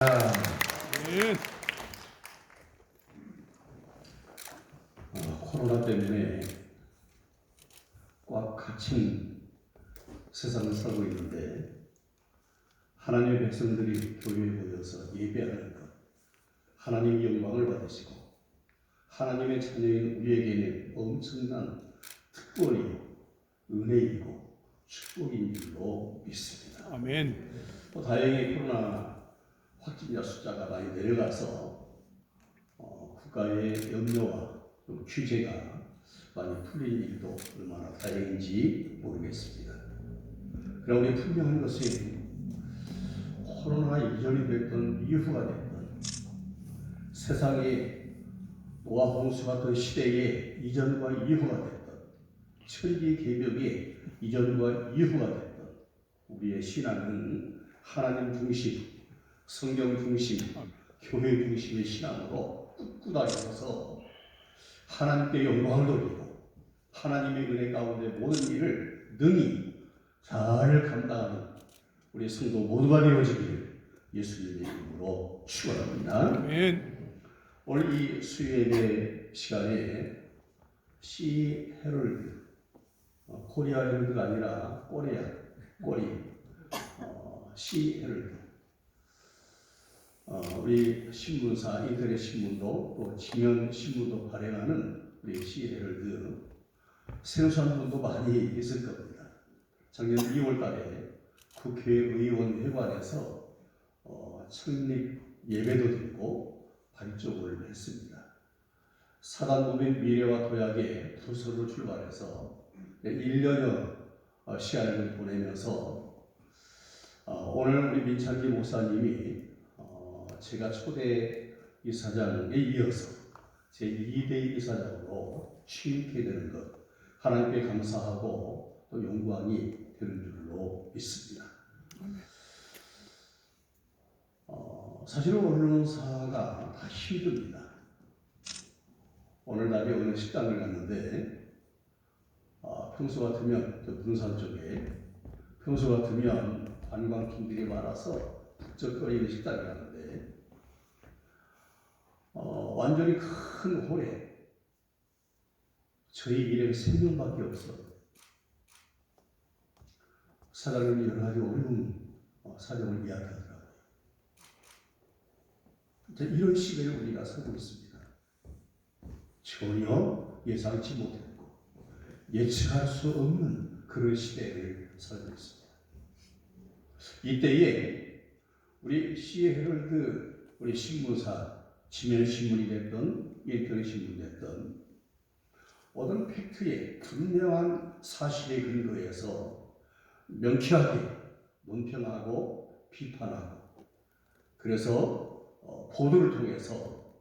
네. 코로나 때문에 꽉 갇힌 세상을 살고 있는데 하나님의 백성들이 교회에 모여서 예배하는 것, 하나님의 영광을 받으시고 하나님의 자녀인 우리에게는 엄청난 특권이요 은혜이고 축복인 줄로 믿습니다. 아멘. 다행히 코로나 확진자 숫자가 많이 내려가서 국가의 염려와 규제가 많이 풀린 일도 얼마나 다행인지 모르겠습니다. 그러나 우리 분명한 것은 코로나 이전이 됐던 이후가 됐던 세상의 노아 홍수 같은 시대의 이전과 이후가 됐던 천지 개벽의 이전과 이후가 됐던 우리의 신앙은 하나님 중심, 성경 중심, 교회 중심의 신앙으로 꿋꿋하게 서서 하나님께 영광을 돌리고 하나님의 은혜 가운데 모든 일을 능히 잘 감당하는 우리 성도 모두가 되어지기를 예수님의 이름으로 축원합니다. 아멘. 오늘 이 수요예배 시간에 시 헤럴드, 코리아 헤럴드가 아니라 꼬리 시 헤럴드, 우리 신문사 인터넷 신문도 또 지면 신문도 발행하는 우리 시 헤럴드 생소한 분도 많이 있을 겁니다. 작년 2월달에 국회의원 회관에서 창립 예배도 드리고 발족을 했습니다. 사단법인 미래와 도약의 부서로 출발해서 1년여 시간을 보내면서 오늘 우리 민창기 목사님이 제가 초대 이사장에 이어서 제2대 이사장으로 취임하게 되는 것 하나님께 감사하고 또 영광이 되는 줄로 믿습니다. 사실은 언론사가 다 힘듭니다. 오늘날에 어느 식당을 갔는데 평소 같으면 저 분산 쪽에 평소 같으면 관광객들이 많아서 북적거리는 식당을 갔는데 완전히 큰 홀에 저희 일행 3명밖에 없어. 사장님이 여러 가지 어려운 사정을 이야기하더라고요. 이런 시대를 우리가 살고 있습니다. 전혀 예상치 못했고 예측할 수 없는 그런 시대를 살고 있습니다. 이때에 우리 시 헤럴드 우리 신문사 지면 신문이 됐던 인터넷 신문이 됐던 어떤 팩트에 분명한 사실에 근거해서 명쾌하게 논평하고 비판하고 그래서 보도를 통해서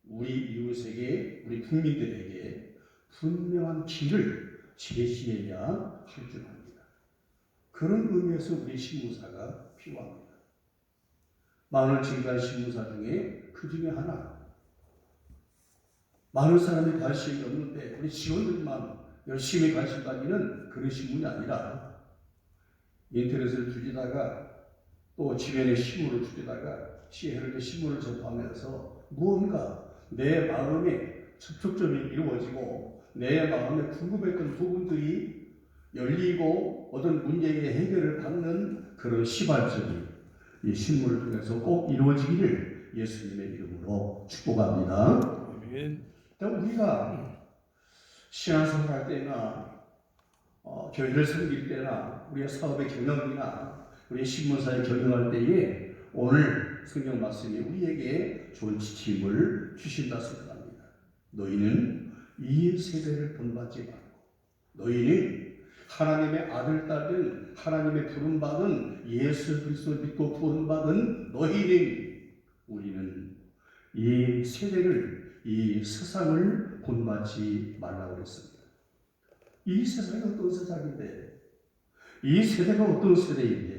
우리 이웃에게 우리 국민들에게 분명한 길을 제시해야 할 줄 압니다. 그런 의미에서 우리 신문사가 필요합니다. 많은 지금까지 신문사 중에 그 중에 하나 많은 사람이 관심이 없는데 우리 직원들만 열심히 관심 가지는 그런 신문이 아니라 인터넷을 뒤지다가 또 주변의 신문을 뒤지다가 시헤럴드 신문을 접하면서 무언가 내 마음에 접촉점이 이루어지고 내 마음에 궁금했던 부분들이 열리고 어떤 문제의 해결을 받는 그런 시발점이 이 신문을 통해서 꼭 이루어지기를 예수님의 이름으로 축복합니다. 아멘. 우리가 신앙생활할 때나 교회를 섬길 때나 우리의 사업의 경영이나 우리 신문사의 경영할 때에 오늘 성경 말씀이 우리에게 좋은 지침을 주신다 생각합니다. 너희는 이 세대를 본받지 말고 너희는 하나님의 아들, 딸들, 하나님의 부름받은 예수 그리스도를 믿고 부름받은 너희는 우리는 이 세대를 이 세상을 본받지 말라고 그랬습니다. 이 세상이 어떤 세상인데 이 세대가 어떤 세대인데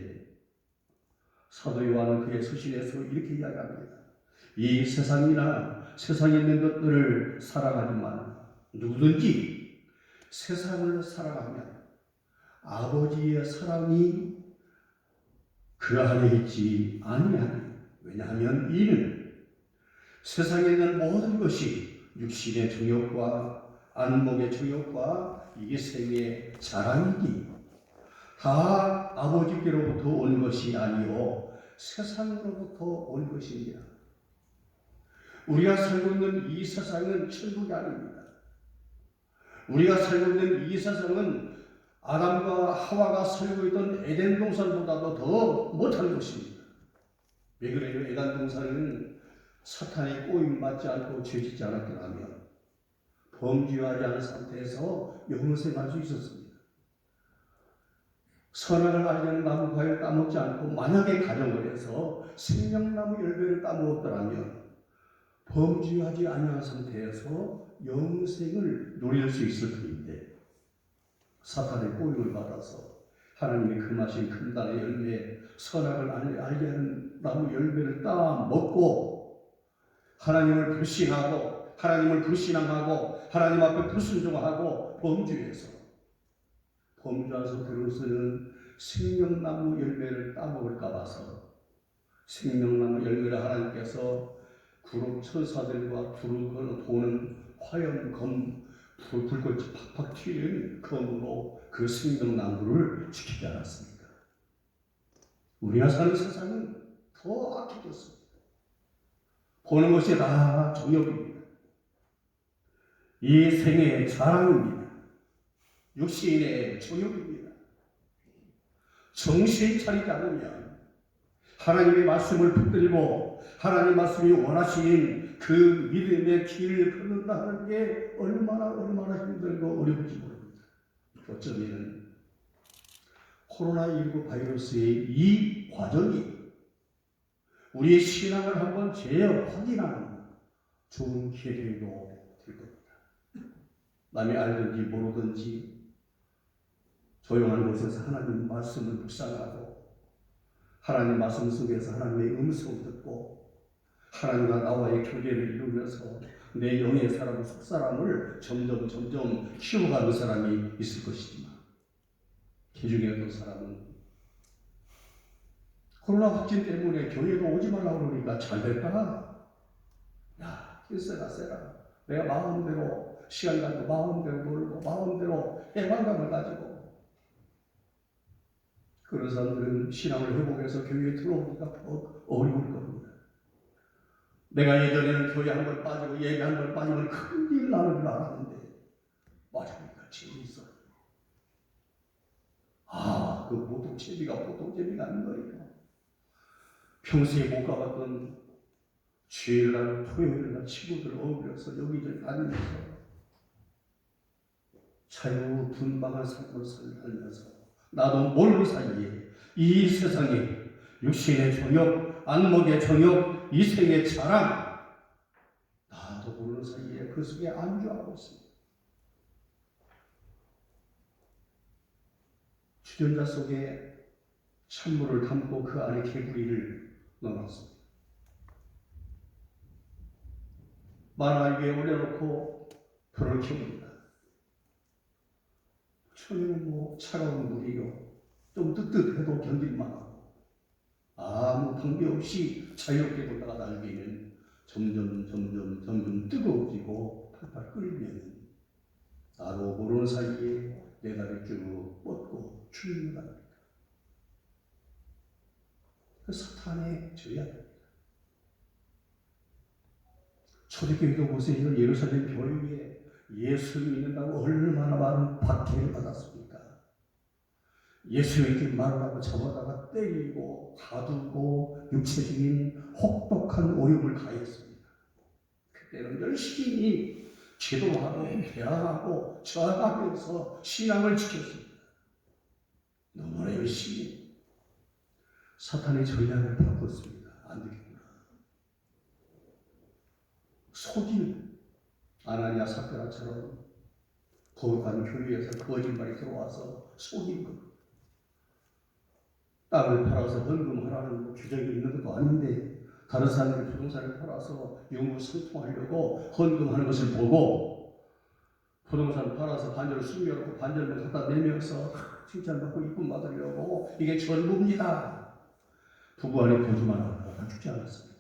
사도 요한은 그의 서신에서 이렇게 이야기합니다. 이 세상이나 세상에 있는 것들을 사랑하지만 누구든지 세상을 사랑하면 아버지의 사랑이 그 안에 있지 아니하니 왜냐하면 이는 세상에 있는 모든 것이 육신의 정욕과 안목의 정욕과 이생의 자랑이니 다 아버지께로부터 온 것이 아니요 세상으로부터 온 것입니다. 우리가 살고 있는 이 세상은 천국이 아닙니다. 우리가 살고 있는 이 세상은 아담과 하와가 살고 있던 에덴 동산보다도 더 못한 것입니다. 왜 그래요? 에덴 동산은 사탄의 꼬임 맞지 않고 죄짓지 않았더라면 범죄하지 않은 상태에서 영생할 수 있었습니다. 선악을 알려는 나무 과일 따먹지 않고 만약에 가정을 해서 생명나무 열매를 따먹었더라면 범죄하지 아니한 상태에서 영생을 누릴 수 있을 터인데 사탄의 꼬임을 받아서 하나님의 금하신 금단의 열매 선악을 알게 하는 나무 열매를 따먹고 하나님을 불신하고 하나님을 불신앙하고 하나님 앞에 불순종하고 범죄해서 범죄한 상태로서는 생명나무 열매를 따먹을까 봐서 생명나무 열매를 하나님께서 구름 천사들과 두루 도는 화염 검 불꽃이 팍팍 튀는 검으로 그 생명나무를 지키지 않았습니까? 우리가 사는 세상은 더 악해졌습니다. 보는 것이 다 정욕입니다. 이 생애의 자랑입니다. 육신의 정욕입니다. 정신 차리지 않으면 하나님의 말씀을 붙들고 하나님의 말씀이 원하시는 그 믿음의 길을 걷는다는 게 얼마나 힘들고 어려운지 모릅니다. 어쩌면 코로나19 바이러스의 이 과정이 우리의 신앙을 한번 재확인하는 좋은 기회도 될 겁니다. 남이 알든지 모르든지 조용한 곳에서 하나님 말씀을 묵상하고 하나님 말씀 속에서 하나님의 음성을 듣고 하나님과 나와의 교제를 이루면서 내 영의 사람, 속사람을 점점 키워가는 사람이 있을 것이지만 그 중에 어떤 사람은 코로나 확진 때문에 교회도 오지 말라고 그러니까 잘 될까? 야, 힘세라 세라. 내가 마음대로 시간 가지고 마음대로 놀고 마음대로 해방감을 가지고 그런 사람들은 신앙을 회복해서 교회에 들어오기가 더 어려울 겁니다. 내가 예전에는 교회 한 번 빠지고 예배 한 번 빠지면 큰일 나는 줄 알았는데 맞으니까 재미있어요. 그 보통 재미가 아닌 거예요. 평소에 못 가봤던 주일날 토요일날 친구들 어울려서 여기저기 다니면서 자유분방한 삶을 살면서 나도 모르는 사이에 이 세상에 육신의 정욕, 안목의 정욕, 이생의 자랑 나도 모르는 사이에 그 속에 안주하고 있습니다. 주전자 속에 찬물을 담고 그 안에 개구리를 넣어놨습니다. 마라 위에 올려놓고 불을 켜봅니다. 처음에는 차가운 물이요. 좀 뜨뜻해도 견딜만하고 아무 방비 없이 자유롭게 돌다가 나중에는 점점 뜨거워지고 팔팔 끓으면 나도 모르는 사이에 내 다리 쭉 뻗고 죽는 것 같습니다. 그 사탄의 죄악입니다. 초대교회도 보세요. 예루살렘 교회에 예수 믿는다고 얼마나 많은 박해를 받았습니까? 예수 믿기 말하라고 잡아다가 때리고 가두고 육체적인 혹독한 오염을 가했습니다. 그때는 열심히 기도하고 대항하고 저항하면서 신앙을 지켰습니다. 너무나 열심히 사탄의 전략을 바꿨습니다. 안 되겠구나. 속이는 아나니아 삽비라처럼 거룩한 교회에서 거짓말이 들어와서 속인 것. 땅을 팔아서 헌금하라는 규정이 있는 것도 아닌데 다른 사람들이 부동산을 팔아서 유무상통하려고 헌금하는 것을 보고 부동산 팔아서 반절을 숨겨놓고 반절만 갖다 내면서 칭찬받고 이쁨 받으려고 이게 전부입니다. 부부 안에 거짓말하고 다 죽지 않았습니까?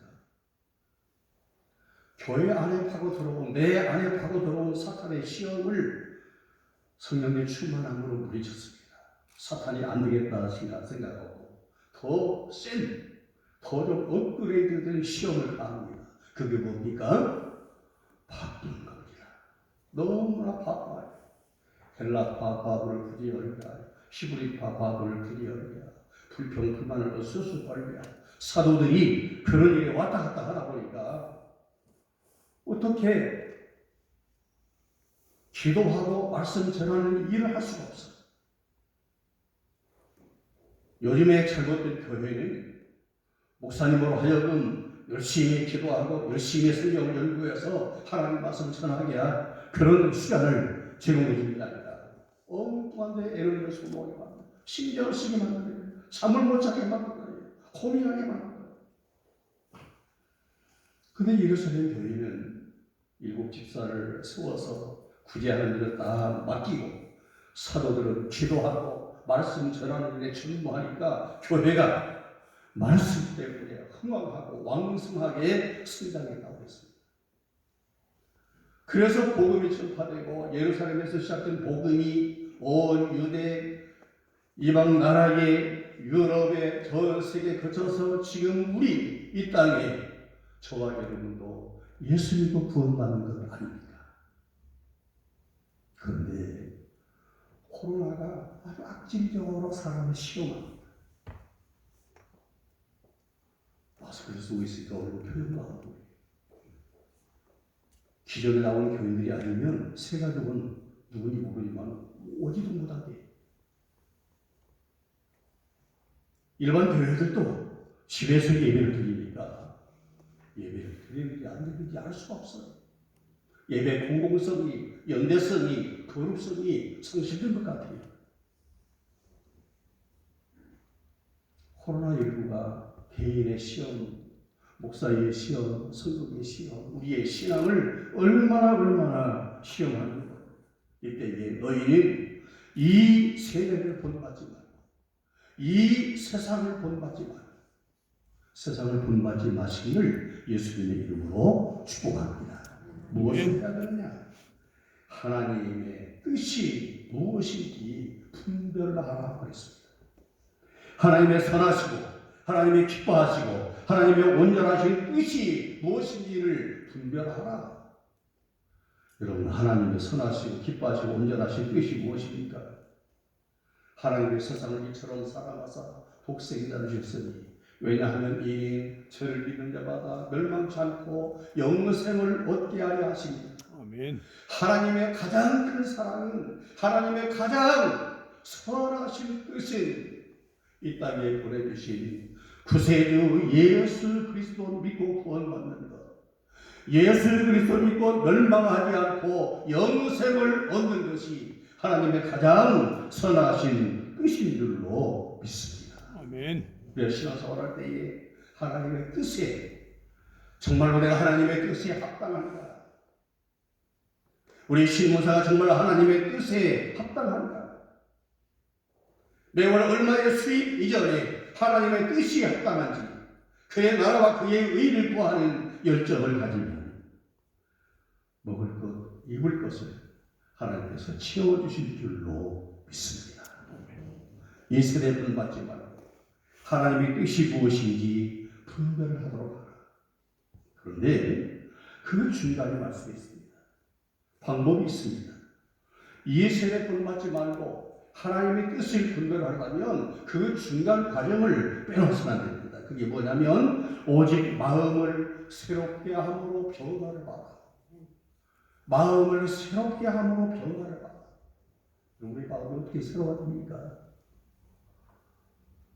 교회 안에 파고 들어온, 내 안에 파고 들어온 사탄의 시험을 성령의 충만함으로 물리쳤습니다. 사탄이 안 되겠다 생각하고 더 센, 더 좀 업그레이드된 시험을 가합니다. 그게 뭡니까? 바쁜 겁니다. 너무나 바빠요. 헬라파 바보를 굳이 열자, 히브리파 바보를 굳이 열자, 불평 불만을 또 수수 벌려. 사도들이 그런 일에 왔다 갔다 하다 보니까 어떻게 기도하고 말씀 전하는 일을 할 수가 없어요. 요즘에 잘못된 교회는 목사님으로 하여금 열심히 기도하고 열심히 성경을 연구해서 하나님 말씀 전하게 할 그런 시간을 제공해 주는 게 아니라 엉뚱한 데 애를 소모하게 만들어요. 신경을 쓰게 만들어요. 잠을 못 자게 만들어요. 고민하게 만들어요. 근데 예루살렘 교회는 7 집사를 세워서 구제하는 일을 다 맡기고 사도들은 기도하고 말씀 전하는 일에 전무하니까 교회가 말씀 때문에 흥왕하고 왕성하게 성장했다고 했습니다. 그래서 복음이 전파되고 예루살렘에서 시작된 복음이 온 유대 이방 나라의 유럽의 전 세계에 거쳐서 지금 우리 이 땅에 저와 여러분도 예수 믿고 구원받는 것 아닙니까? 그런데 코로나가 아주 악질적으로 사람을 시험합니다. 마스크를 쓰고 있으니까 얼굴 표현도 안 하고 기존에 나온 교인들이 아니면 새 가족은 누군지 모르지만 오지도 못하게 일반 교회들도 집에서 예배를 드리니까 예배를 드리는지 안 드리는지 알 수가 없어요. 예배 공공성이, 연대성이, 거룩성이 상실된 것 같아요. 코로나19가 개인의 시험, 목사의 시험, 성도의 시험, 우리의 신앙을 얼마나 시험하는 것. 이때에 너희는 이 세대를 본받지 말고 이 세상을 본받지 말고 세상을 본받지 마시기를 예수님의 이름으로 축복합니다. 무엇을 해야 되느냐? 하나님의 뜻이 무엇인지 분별하라고 했습니다. 하나님의 선하시고 하나님의 기뻐하시고 하나님의 온전하신 뜻이 무엇인지를 분별하라. 여러분, 하나님의 선하시고 기뻐하시고 온전하신 뜻이 무엇입니까? 하나님의 세상을 이처럼 사랑하사 독생자를 주셨으니 왜냐하면 이 저를 믿는 자마다 멸망치 않고 영생을 얻게 하려 하십니다. 아멘. 하나님의 가장 큰 사랑은 하나님의 가장 선하신 뜻은 이 땅에 보내주신 구세주 예수 그리스도 믿고 구원받는 것, 예수 그리스도 믿고 멸망하지 않고 영생을 얻는 것이 하나님의 가장 선하신 뜻인 줄로 믿습니다. 아멘. 우리가 신앙생활할 때에 하나님의 뜻에 정말로 내가 하나님의 뜻에 합당한가? 우리 신문사가 정말 하나님의 뜻에 합당한가? 매월 얼마의 수입 이전에 하나님의 뜻이 합당한지 그의 나라와 그의 의를 구하는 열정을 가지면 먹을 것, 입을 것을 하나님께서 채워주실 줄로 믿습니다. 이 세대를 받지 말고 하나님의 뜻이 무엇인지 분별을 하도록 하라. 그런데 그 중간에 말씀이 있습니다. 방법이 있습니다. 이 세대를 받지 말고 하나님의 뜻을 분별하려면 그 중간 과정을 빼놓으시면 안 됩니다. 그게 뭐냐면 오직 마음을 새롭게 함으로 변화를 받아. 마음을 새롭게 함으로 변화를 받아. 우리 마음이 어떻게 새로워집니까?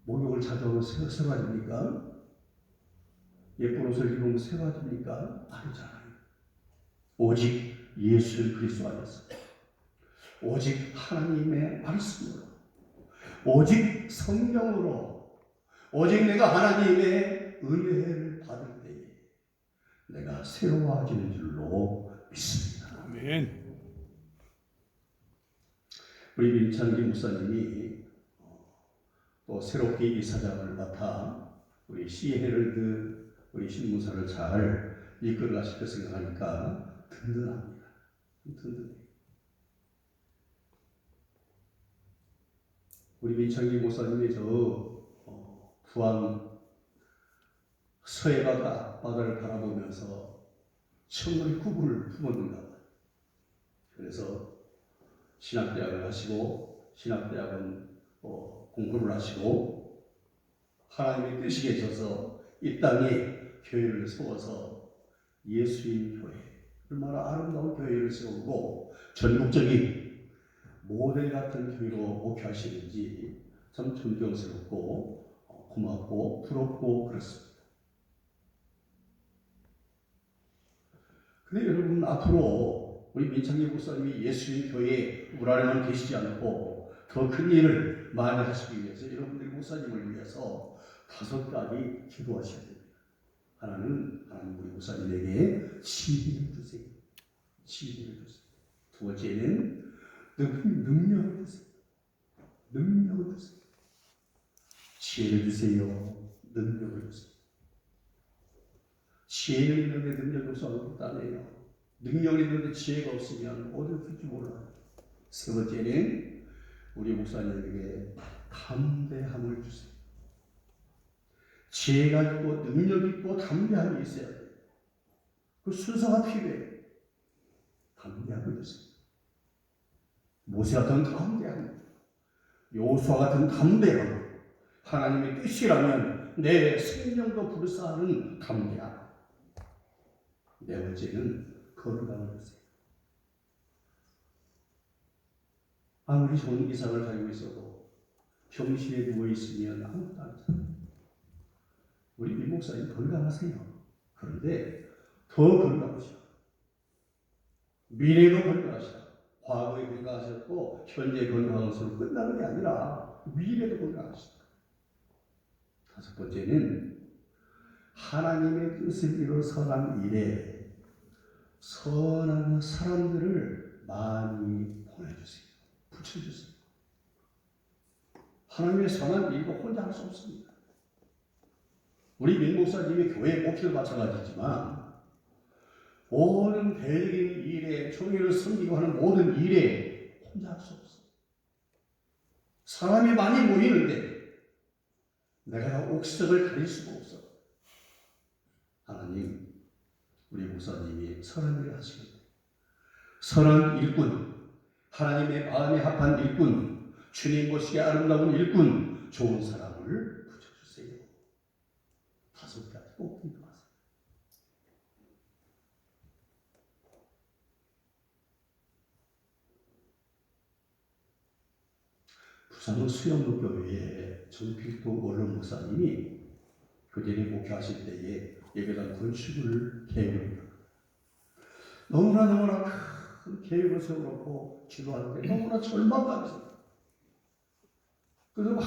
목욕을 찾아오면 새로워집니까? 예쁜 옷을 입으면 새로워집니까? 아니잖아요. 오직 예수 그리스도 안에서 오직 하나님의 말씀으로 오직 성령으로 오직 내가 하나님의 은혜를 받을 때에 내가 새로워지는 줄로 믿습니다. 아멘. 우리 민창기 목사님이 또 새롭게 이사장을 맡아 우리 시헤럴드 우리 신문사를 잘 이끌어 가실 것 생각하니까 든든합니다. 든든해요. 우리 민창기 목사님이 부안 서해바다 앞바다를 바라보면서 청의 구분을 품었는가 봐요. 그래서 신학대학을 하시고 신학대학은 공부를 하시고 하나님의 뜻이 계셔서 이 땅에 교회를 세워서 예수님 교회, 얼마나 아름다운 교회를 세우고 전국적인 모델 같은 교회로 목회하시는지 참 존경스럽고 고맙고 부럽고 그렇습니다. 근데 여러분, 앞으로 우리 민창기 목사님이 예수님 교회에 우리 안에만 계시지 않고 더 큰 일을 많이 하시기 위해서 여러분들이 목사님을 위해서 5가지 기도하셔야 됩니다. 하나는 하나님 우리 목사님에게 지혜를 주세요. 지혜를 주세요. 두 번째는 능력을 주세요. 능력을 주세요. 지혜를 주세요. 능력을 주세요. 지혜를 있는데 능력이 없어 아무것도 안 해요. 능력이 있는데 지혜가 없으면 어디를 줄지 몰라요. 세 번째는 우리 목사님에게 담대함을 주세요. 지혜가 있고 능력이 있고 담대함이 있어야 돼요. 그 순서가 필요해요. 담대함을 주세요. 모세 같은 담대함, 여호수아 같은 담대함, 하나님의 뜻이라면 내 생명도 불사하는 담대함. 네 번째는 건강을 주세요. 아무리 좋은 이상을 가지고 있어도 병실에 누워있으면 아무것도 안 해요. 우리 민 목사님 건강하세요. 그런데 더 건강하시다. 미래도 건강하시다. 과거에 건강하셨고 현재 건강한 것으로 끝나는 게 아니라 미래도 건강하시다. 5번째는 하나님의 뜻을 이룬 선한 일에 선한 사람들을 많이 보내주세요. 붙여주세요. 하나님의 선한 일도 혼자 할 수 없습니다. 우리 민 목사님의 교회 목회도 마찬가지지만 모든 대적인 일에 교회를 섬기고 하는 모든 일에 혼자 할 수 없어요. 사람이 많이 모이는데 내가 옥석을 가릴 수가 없어. 하나님, 우리 목사님이 선한 일을 하시는데 선한 일꾼, 하나님의 마음에 합한 일꾼, 주님 보시기에 아름다운 일꾼, 좋은 사람을 붙여주세요. 5가지 꼭 기도하세요. 부산 수영로교회에 전필도 원로 목사님이 교대에 목회하실 때에 예배당 건축을 계획합니다. 너무나 큰 계획을 세워놓고 기도하는데 너무나 절망감이 있어요. 그래서 막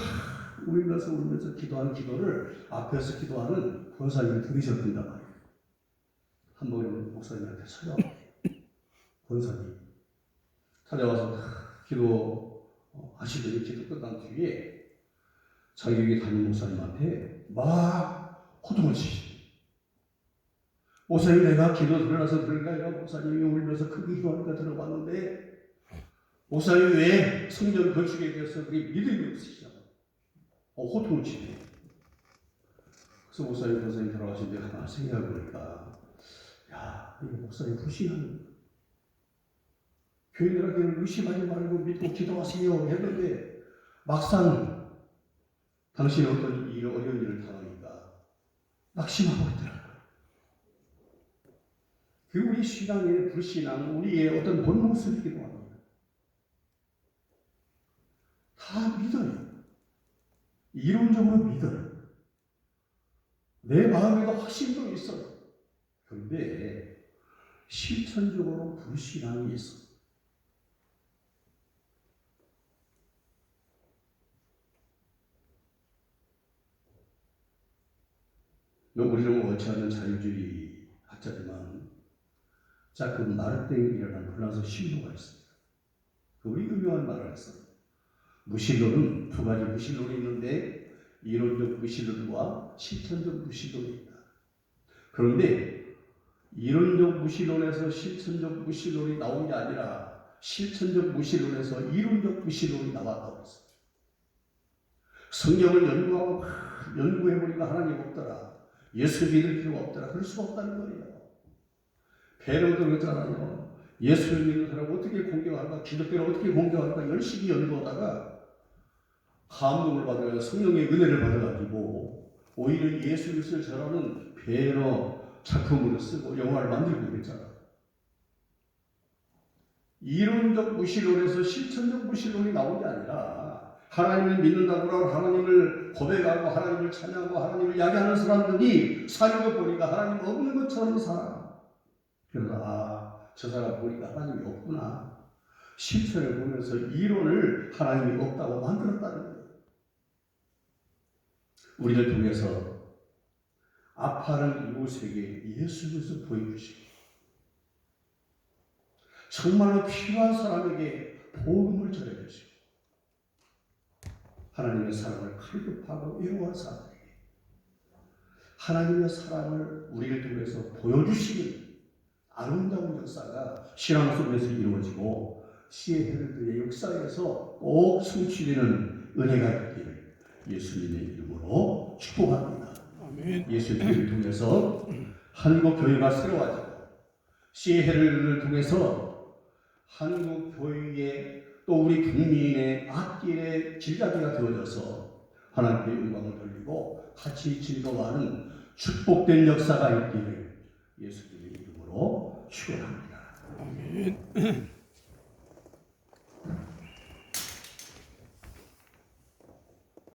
울면서 기도하는 기도를 앞에서 기도하는 권사님이 들으셨단 말이에요. 한 번 목사님한테 찾아와요. 권사님 찾아와서 기도 하시더니 기도 끝난 뒤에 자기 담임 목사님한테 막 호통을 치시죠. 목사님, 내가 기도 들어나서 그런가 아니라 목사님이 울면서 크게 기도하니까 들어봤는데 목사님이 왜 성전 건축에 대해서 그리 믿음이 없으시냐 호통을 치네요. 그래서 목사님 권사님 돌아가신 뒤에 가만히 생각해보니까 야, 이거 목사님 불신하는 교인들에게는 의심하지 말고 믿고 기도하세요 했는데 막상 당신이 어떤 어려운 일을 당하니까 낙심하고 있더라고요. 그 우리 신앙의 불신앙, 우리의 어떤 본능스럽기도 합니다. 다 믿어요. 이론적으로 믿어요. 내 마음에도 확신도 있어요. 그런데 실천적으로 불신앙이 있어요. 우리는 원치 않는 자유주의 학자지만 자크 마르땡이라는 프랑스 신도가 있습니다. 그분이 유명한 말을 했어요. 무신론은 2가지 무신론이 있는데 이론적 무신론과 실천적 무신론이 있다. 그런데 이론적 무신론에서 실천적 무신론이 나온 게 아니라 실천적 무신론에서 이론적 무신론이 나왔다고 했어요. 성경을 연구해보니까 하나님 없더라. 예수 믿을 필요가 없더라. 그럴 수가 없다는 거예요. 베드로도 그랬잖아요. 예수를 믿는 사람을 어떻게 공경할까? 기독교를 어떻게 공경할까? 열심히 연구하다가 감동을 받아서 성령의 은혜를 받아가지고 오히려 예수 그리스도를 전하는 배너 작품으로 쓰고 영화를 만들고 그랬잖아. 이론적 무신론에서 실천적 무신론이 나온 게 아니라 하나님을 믿는다고 하나님을 고백하고 하나님을 찬양하고 하나님을 이야기하는 사람들이 사는 것 보니까 하나님 없는 것처럼 살아. 그러다 저 사람 보니까 하나님이 없구나. 실천을 보면서 이론을 하나님이 없다고 만들었다는 거예요. 우리를 통해서 아파하는 이웃에게 예수 그리스도 보여주시고 정말로 필요한 사람에게 복음을 전해주시고 하나님의 사랑을 갈급하고 외로워하는 사람들에게 하나님의 사랑을 우리를 통해서 보여주시는 아름다운 역사가 신앙 속에서 이루어지고 시의 헤르드의 역사에서 꼭 성취되는 은혜가 있기를 예수님의 이름으로 축복합니다. 아멘. 예수님을 통해서 한국 교회가 새로워지고 시의 헤르드를 통해서 한국 교회의 또 우리 국민의 앞길의 길잡이가 되어져서 하나님의 영광을 돌리고 같이 즐거워하는 축복된 역사가 있기를 예수님의 이름으로 축원합니다. 아멘.